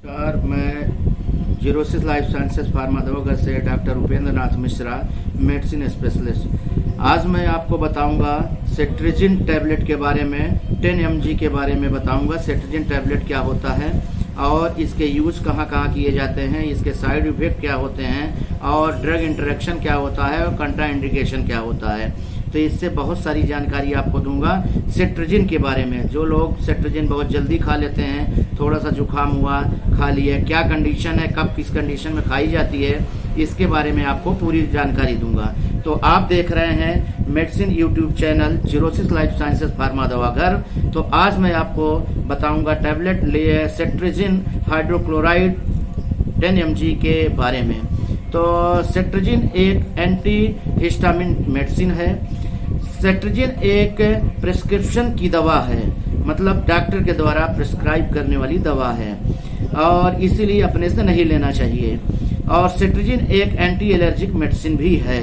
नमस्कार, मैं xerosis life sciences pharma दवाघर से doctor Upendra Nath Mishra, medicine specialist. आज मैं आपको बताऊंगा सेट्रिजिन टैबलेट के बारे में, 10 mg के बारे में बताऊंगा। सेट्रिजिन टैबलेट क्या होता है और इसके यूज़ कहाँ कहाँ किए जाते हैं, इसके साइड इफ़ेक्ट क्या होते हैं और ड्रग इंटरेक्शन क्या होता है और कंट्रा इंडिकेशन क्या होता है। तो इससे बहुत सारी जानकारी आपको दूंगा सेट्रिजिन के बारे में। जो लोग सेट्रिजिन बहुत जल्दी खा लेते हैं, थोड़ा सा जुकाम हुआ खा लिया, क्या कंडीशन है, कब किस कंडीशन में खाई जाती है, इसके बारे में आपको पूरी जानकारी दूंगा। तो आप देख रहे हैं मेडिसिन यूट्यूब चैनल जीरोसिस लाइफ साइंसेज फार्मा दवाघर। तो आज मैं आपको बताऊंगा टैबलेट सेट्रिजिन हाइड्रोक्लोराइड 10 mg के बारे में। तो सेट्रिजिन एक एंटी हिस्टामिन मेडिसिन है। सेट्रिजिन एक प्रिस्क्रिप्शन की दवा है, मतलब डॉक्टर के द्वारा प्रिस्क्राइब करने वाली दवा है और इसीलिए अपने से नहीं लेना चाहिए। और सेट्रिजिन एक एंटी एलर्जिक मेडिसिन भी है।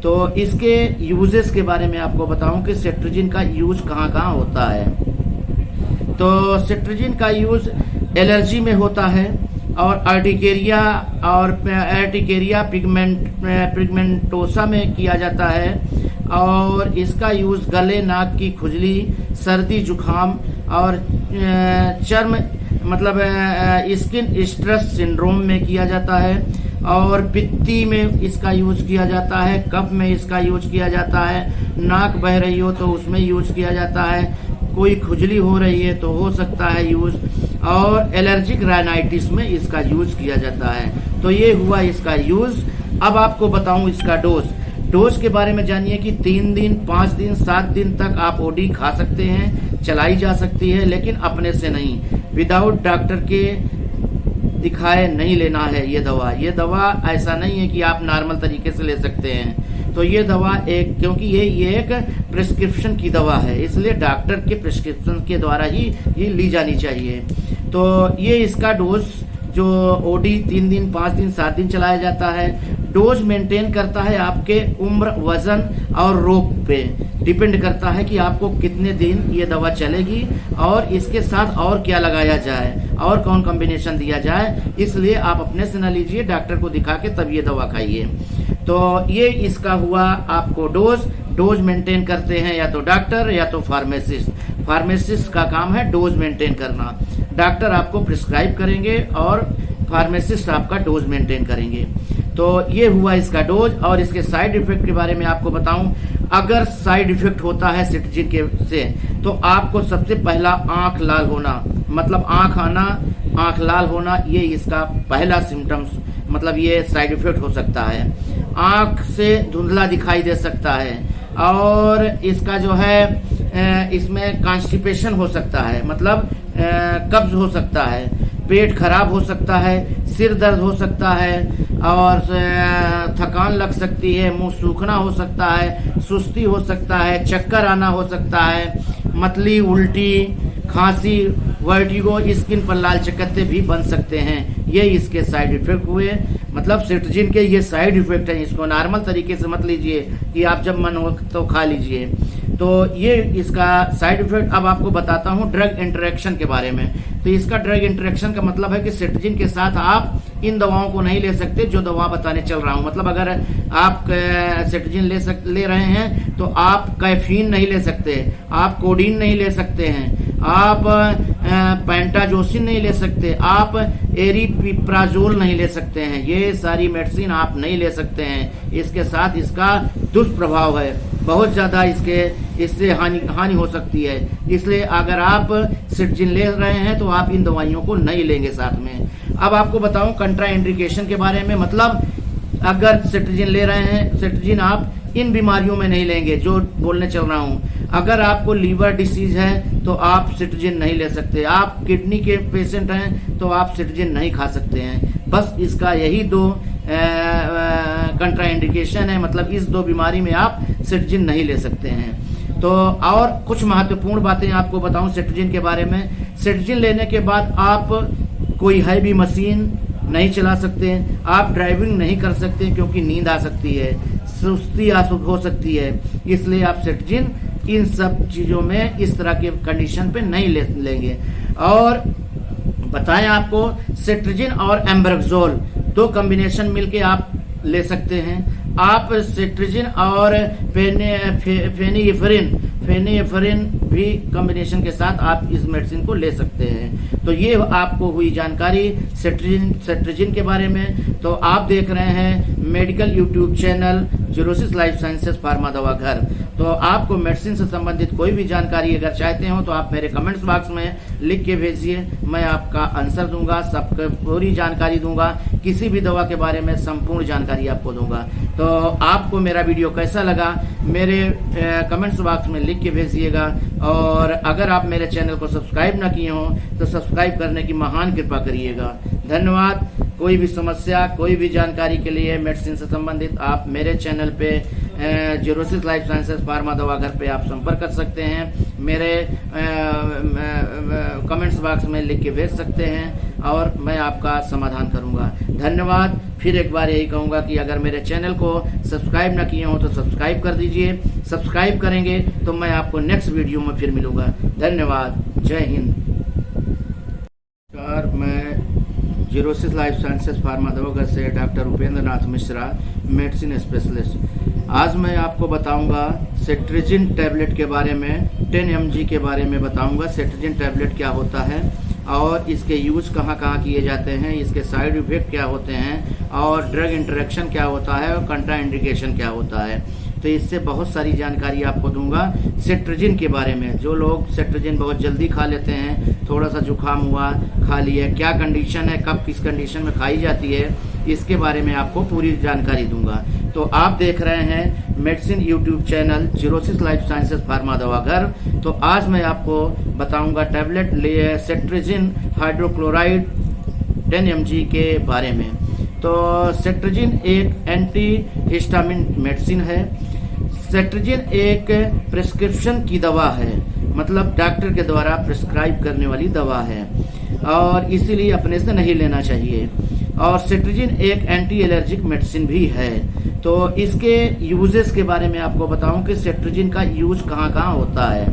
तो इसके यूजेस के बारे में आपको बताऊं कि सेट्रिजिन का यूज कहाँ कहाँ होता है। तो सेट्रिजिन का यूज एलर्जी में होता है और अर्टिकेरिया पिगमेंटोसा में किया जाता है। और इसका यूज़ गले, नाक की खुजली, सर्दी, जुखाम और चर्म मतलब स्किन स्ट्रेस सिंड्रोम में किया जाता है। और पित्ती में इसका यूज किया जाता है, कफ में इसका यूज किया जाता है, नाक बह रही हो तो उसमें यूज किया जाता है, कोई खुजली हो रही है तो हो सकता है यूज, और एलर्जिक राइनाइटिस में इसका यूज किया जाता है। तो ये हुआ इसका यूज। अब आपको बताऊं इसका डोज के बारे में जानिए कि 3 दिन, 5 दिन, 7 दिन तक आप ओडी खा सकते हैं, चलाई जा सकती है, लेकिन अपने से नहीं, विदाउट डॉक्टर के दिखाए नहीं लेना है ये दवा। ये दवा ऐसा नहीं है कि आप नॉर्मल तरीके से ले सकते हैं। तो ये दवा क्योंकि ये एक प्रिस्क्रिप्शन की दवा है, इसलिए डॉक्टर के प्रिस्क्रिप्शन के द्वारा ही ये ली जानी चाहिए। तो ये इसका डोज जो ओडी 3 दिन, 5 दिन, 7 दिन चलाया जाता है। डोज मेंटेन करता है आपके उम्र, वजन और रोग पे डिपेंड करता है कि आपको कितने दिन ये दवा चलेगी और इसके साथ और क्या लगाया जाए और कौन कॉम्बिनेशन दिया जाए। इसलिए आप अपने से न लीजिए, डॉक्टर को दिखा के तब ये दवा खाइए। तो ये इसका हुआ आपको डोज मेंटेन करते हैं या तो डॉक्टर या तो फार्मासिस्ट का काम है डोज मेंटेन करना। डॉक्टर आपको प्रिस्क्राइब करेंगे और फार्मासिस्ट आपका डोज मेंटेन करेंगे। तो ये हुआ इसका डोज। और इसके साइड इफेक्ट के बारे में आपको बताऊं, अगर साइड इफेक्ट होता है सेट्रिजिन के से, तो आपको सबसे पहला आंख लाल होना, मतलब आंख आना, आंख लाल होना, ये इसका पहला सिम्टम्स, मतलब ये साइड इफेक्ट हो सकता है। आंख से धुंधला दिखाई दे सकता है और इसका जो है इसमें कॉन्स्टिपेशन हो सकता है, मतलब कब्ज हो सकता है, पेट खराब हो सकता है, सिर दर्द हो सकता है और थकान लग सकती है, मुंह सूखना हो सकता है, सुस्ती हो सकता है, चक्कर आना हो सकता है, मतली, उल्टी, खांसी, वर्टिगो, स्किन पर लाल चकत्ते भी बन सकते हैं। ये इसके साइड इफेक्ट हुए, मतलब सेट्रिजिन के ये साइड इफेक्ट हैं। इसको नॉर्मल तरीके से मत लीजिए कि आप जब मन हो तो खा लीजिए। तो ये इसका साइड इफेक्ट। अब आपको बताता हूँ ड्रग इंटरेक्शन के बारे में। तो इसका ड्रग इंटरेक्शन का मतलब है कि सेट्रिजिन के साथ आप इन दवाओं को नहीं ले सकते जो दवा बताने चल रहा हूँ। मतलब अगर आप सेट्रिजिन ले रहे हैं तो आप कैफीन नहीं ले सकते, आप कोडीन नहीं ले सकते हैं, आप पेंटाजोसिन नहीं ले सकते, आप एरिपिप्राजोल नहीं ले सकते हैं। ये सारी मेडिसिन आप नहीं ले सकते हैं। इसके साथ इसका दुष्प्रभाव है, बहुत ज़्यादा इससे हानि हो सकती है। इसलिए अगर आप सेट्रिजिन ले रहे हैं तो आप इन दवाइयों को नहीं लेंगे साथ में। अब आपको बताऊं कंट्रा इंडिकेशन के बारे में, मतलब अगर सेट्रिजिन ले रहे हैं, सेट्रिजिन आप इन बीमारियों में नहीं लेंगे जो बोलने चल रहा हूं। अगर आपको लीवर डिसीज है तो आप सेट्रिजिन नहीं ले सकते, आप किडनी के पेशेंट हैं तो आप सेट्रिजिन नहीं खा सकते हैं। बस इसका यही 2 कंट्रा इंडिकेशन है, मतलब इस 2 बीमारी में आप सेट्रिजिन नहीं ले सकते हैं। तो और कुछ महत्वपूर्ण बातें आपको बताऊं सेट्रिजिन के बारे में। सेट्रिजिन लेने के बाद आप कोई हैवी मशीन नहीं चला सकते, आप ड्राइविंग नहीं कर सकते क्योंकि नींद आ सकती है, सुस्ती हो सकती है। इसलिए आप सेट्रिजिन इन सब चीज़ों में इस तरह के कंडीशन पे नहीं लेंगे। और बताएं आपको सेट्रिजिन और एम्ब्रोक्सोल दो कॉम्बिनेशन मिलके आप ले सकते हैं। आप सेट्रिजिन और फेनिएफ्रिन भी कॉम्बिनेशन के साथ आप इस मेडिसिन को ले सकते हैं। तो ये आपको हुई जानकारी सेट्रिजिन के बारे में। तो आप देख रहे हैं मेडिकल यूट्यूब चैनल जीरोसिस लाइफ साइंसेस फार्मा दवा घर। तो आपको मेडिसिन से संबंधित कोई भी जानकारी अगर चाहते हो तो आप मेरे कमेंट्स बॉक्स में लिख के भेजिए, मैं आपका आंसर दूंगा, सबको पूरी जानकारी दूंगा, किसी भी दवा के बारे में संपूर्ण जानकारी आपको दूंगा। तो आपको मेरा वीडियो कैसा लगा मेरे कमेंट्स बॉक्स में लिख के भेजिएगा। और अगर आप मेरे चैनल को सब्सक्राइब ना किए हो तो सब्सक्राइब करने की महान कृपा करिएगा। धन्यवाद। कोई भी समस्या, कोई भी जानकारी के लिए मेडिसिन से संबंधित आप मेरे चैनल पे जीरोसिस लाइफ साइंसेस फार्मा दवा घर पे आप संपर्क कर सकते हैं। मेरे कमेंट्स बॉक्स में लिख के भेज सकते हैं और मैं आपका समाधान करूंगा। धन्यवाद। फिर एक बार यही कहूंगा कि अगर मेरे चैनल को सब्सक्राइब ना किए हो तो सब्सक्राइब कर दीजिए। सब्सक्राइब करेंगे तो मैं आपको नेक्स्ट वीडियो में फिर मिलूंगा। धन्यवाद। जय हिंद। मैं जीरोसिस लाइफ साइंसेस फार्मा दवा घर से doctor Upendra Nath Mishra, medicine specialist. आज मैं आपको बताऊंगा सेट्रिजिन टैबलेट के बारे में, 10 mg के बारे में बताऊंगा। सेट्रिजिन टैबलेट क्या होता है और इसके यूज कहाँ कहाँ किए जाते हैं, इसके साइड इफेक्ट क्या होते हैं और ड्रग इंटरेक्शन क्या होता है और कंट्रा इंडिकेशन क्या होता है। तो इससे बहुत सारी जानकारी आपको दूंगा सेट्रिजिन के बारे में। जो लोग सेट्रिजिन बहुत जल्दी खा लेते हैं, थोड़ा सा जुकाम हुआ खा लिया, क्या कंडीशन है, कब किस कंडीशन में खाई जाती है, इसके बारे में आपको पूरी जानकारी दूंगा। तो आप देख रहे हैं मेडिसिन यूट्यूब चैनल जीरोसिस लाइफ साइंसेस फार्मा दवा घर। तो आज मैं आपको बताऊंगा टैबलेट सेट्रिजिन हाइड्रोक्लोराइड 10 mg के बारे में। तो सेट्रिजिन एक एंटी हिस्टामिन मेडिसिन है। सेट्रिजिन एक प्रिस्क्रिप्शन की दवा है, मतलब डॉक्टर के द्वारा प्रिस्क्राइब करने वाली दवा है और इसीलिए अपने से नहीं लेना चाहिए। और सेट्रिजिन एक एंटी एलर्जिक मेडिसिन भी है। तो इसके यूजेस के बारे में आपको बताऊं कि सेट्रिजिन का यूज कहाँ कहाँ होता है।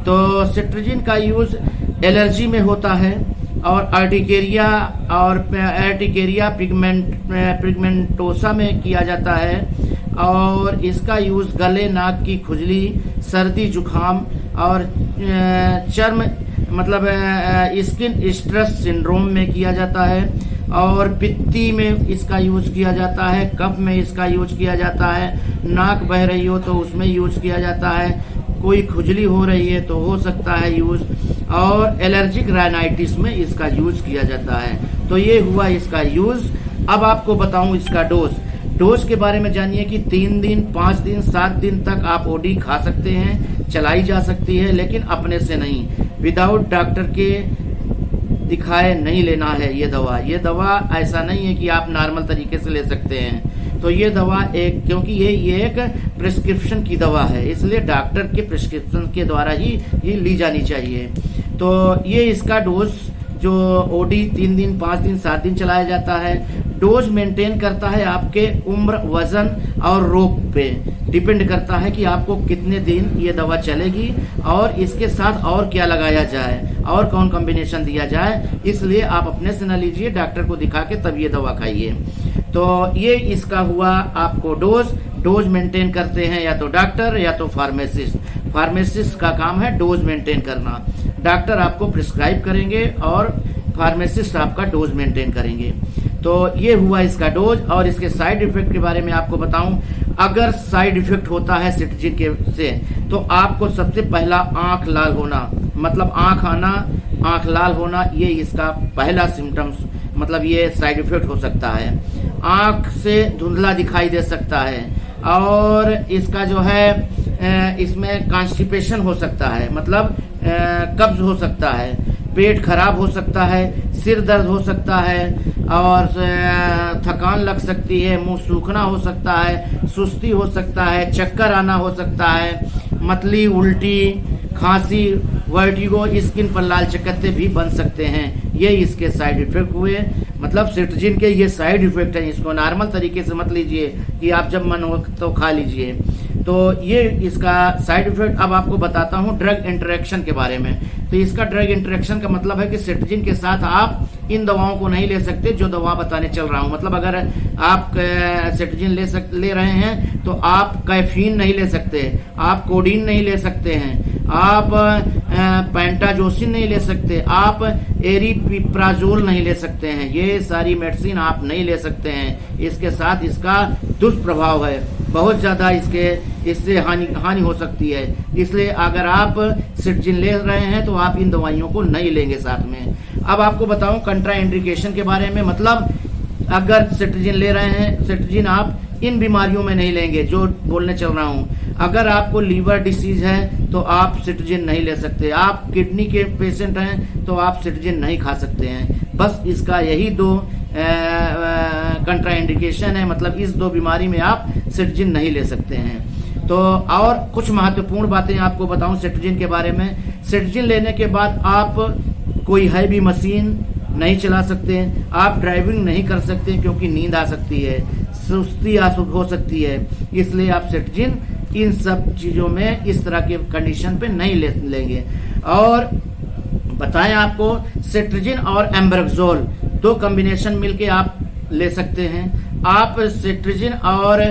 तो सेट्रिजिन का यूज एलर्जी में होता है और अर्टिकेरिया पिगमेंटोसा में किया जाता है। और इसका यूज गले, नाक की खुजली, सर्दी, जुखाम और चर्म मतलब स्किन स्ट्रेस सिंड्रोम में किया जाता है। और पित्ती में इसका यूज किया जाता है, कफ में इसका यूज किया जाता है, नाक बह रही हो तो उसमें यूज किया जाता है, कोई खुजली हो रही है तो हो सकता है यूज, और एलर्जिक राइनाइटिस में इसका यूज किया जाता है। तो ये हुआ इसका यूज। अब आपको बताऊं इसका डोज के बारे में जानिए कि 3 दिन, 5 दिन, 7 दिन तक आप ओडी खा सकते हैं, चलाई जा सकती है, लेकिन अपने से नहीं, विदाउट डॉक्टर के दिखाए नहीं लेना है ये दवा। ये दवा ऐसा नहीं है कि आप नॉर्मल तरीके से ले सकते हैं। तो ये दवा क्योंकि ये एक प्रिस्क्रिप्शन की दवा है, इसलिए डॉक्टर के प्रिस्क्रिप्शन के द्वारा ही ये ली जानी चाहिए। तो ये इसका डोज जो ओडी 3 दिन, 5 दिन, 7 दिन चलाया जाता है। डोज मेंटेन करता है आपके उम्र, वजन और रोग पे डिपेंड करता है कि आपको कितने दिन ये दवा चलेगी और इसके साथ और क्या लगाया जाए और कौन कॉम्बिनेशन दिया जाए। इसलिए आप अपने से न लीजिए, डॉक्टर को दिखा के तब ये दवा खाइए। तो ये इसका हुआ आपको डोज मेंटेन करते हैं या तो डॉक्टर या तो फार्मासिस्ट का काम है डोज मेंटेन करना। डॉक्टर आपको प्रिस्क्राइब करेंगे और फार्मासिस्ट आपका डोज मेंटेन करेंगे। तो ये हुआ इसका डोज। और इसके साइड इफेक्ट के बारे में आपको बताऊं, अगर साइड इफेक्ट होता है सेट्रिजिन के से तो आपको सबसे पहला आंख लाल होना, मतलब आंख आना, आंख लाल होना, ये इसका पहला सिम्टम्स, मतलब ये साइड इफेक्ट हो सकता है। आंख से धुंधला दिखाई दे सकता है और इसका जो है इसमें कॉन्स्टिपेशन हो सकता है, मतलब कब्ज हो सकता है, पेट खराब हो सकता है, सिर दर्द हो सकता है और थकान लग सकती है, मुंह सूखना हो सकता है, सुस्ती हो सकता है, चक्कर आना हो सकता है, मतली, उल्टी, खांसी, वर्टिगो, स्किन पर लाल चकत्ते भी बन सकते हैं। ये इसके साइड इफेक्ट हुए, मतलब सेट्रिजिन के ये साइड इफेक्ट हैं। इसको नॉर्मल तरीके से मत लीजिए कि आप जब मन हो तो खा लीजिए। तो ये इसका साइड इफेक्ट। अब आपको बताता हूँ ड्रग इंटरेक्शन के बारे में। तो तो इसका ड्रग इंटरेक्शन का मतलब है कि सिट्रजिन के साथ आप इन दवाओं को नहीं ले सकते जो दवा बताने चल रहा हूं। मतलब अगर आप सिट्रजिन ले रहे हैं तो आप कैफीन नहीं ले सकते, आप कोडीन नहीं ले सकते हैं, आप पेंटाजोसिन नहीं ले सकते, आप एरिपिप्राजोल नहीं ले सकते हैं। ये सारी मेडिसिन आप नहीं ले सकते हैं। इसके साथ इसका दुष्प्रभाव है, बहुत ज़्यादा इससे हानि हो सकती है। इसलिए अगर आप सिट्रजिन ले रहे हैं तो आप इन दवाइयों को नहीं लेंगे साथ में। अब आपको बताऊं कंट्रा इंडिकेशन के बारे में। मतलब अगर सिट्रजिन ले रहे हैं, सिट्रजिन आप इन बीमारियों में नहीं लेंगे जो बोलने चल रहा हूं। अगर आपको लीवर डिसीज है तो आप सिट्रजिन नहीं ले सकते, आप किडनी के पेशेंट हैं तो आप सिट्रजिन नहीं खा सकते हैं। बस इसका यही दो कंट्रा इंडिकेशन है, मतलब इस दो बीमारी में आप सिट्रजिन नहीं ले सकते हैं। तो और कुछ महत्वपूर्ण बातें आपको बताऊं सिट्रजिन के बारे में। सिट्रजिन लेने के बाद आप कोई हैवी मशीन नहीं चला सकते, आप ड्राइविंग नहीं कर सकते क्योंकि नींद आ सकती है, सुस्ती हो सकती है। इसलिए आप सिट्रजिन इन सब चीज़ों में इस तरह के कंडीशन पे नहीं लेंगे। और बताएं आपको सिट्रजिन और एम्ब्रोक्सोल दो कॉम्बिनेशन मिलके आप ले सकते हैं। आप सिट्रजिन और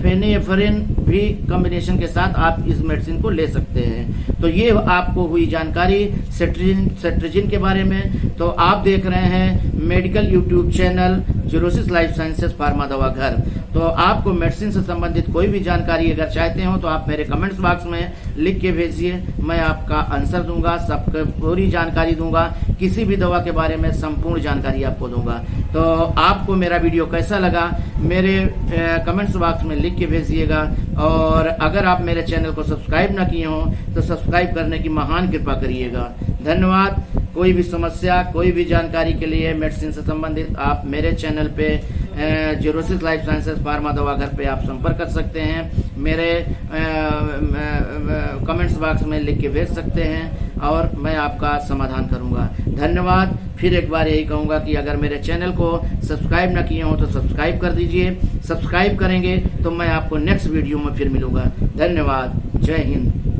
फेनिएफ्रिन भी कॉम्बिनेशन के साथ आप इस मेडिसिन को ले सकते हैं। तो ये आपको हुई जानकारी सिट्रजिन के बारे में। तो आप देख रहे हैं मेडिकल यूट्यूब चैनल जीरोसिस लाइफ साइंसेस फार्मा दवा घर। तो आपको मेडिसिन से संबंधित कोई भी जानकारी अगर चाहते हो तो आप मेरे कमेंट्स बॉक्स में लिख के भेजिए, मैं आपका आंसर दूंगा, सबको पूरी जानकारी दूंगा, किसी भी दवा के बारे में संपूर्ण जानकारी आपको दूंगा। तो आपको मेरा वीडियो कैसा लगा मेरे कमेंट्स बॉक्स में लिख के भेजिएगा। और अगर आप मेरे चैनल को सब्सक्राइब ना किए हो तो सब्सक्राइब करने की महान कृपा करिएगा। धन्यवाद। कोई भी समस्या, कोई भी जानकारी के लिए मेडिसिन से संबंधित आप मेरे चैनल पे जीरोसिस लाइफ साइंसेस फार्मा दवा घर पे आप संपर्क कर सकते हैं। मेरे कमेंट्स बॉक्स में लिख के भेज सकते हैं और मैं आपका समाधान करूंगा। धन्यवाद। फिर एक बार यही कहूंगा कि अगर मेरे चैनल को सब्सक्राइब ना किए हो तो सब्सक्राइब कर दीजिए। सब्सक्राइब करेंगे तो मैं आपको नेक्स्ट वीडियो में फिर मिलूंगा। धन्यवाद। जय हिंद।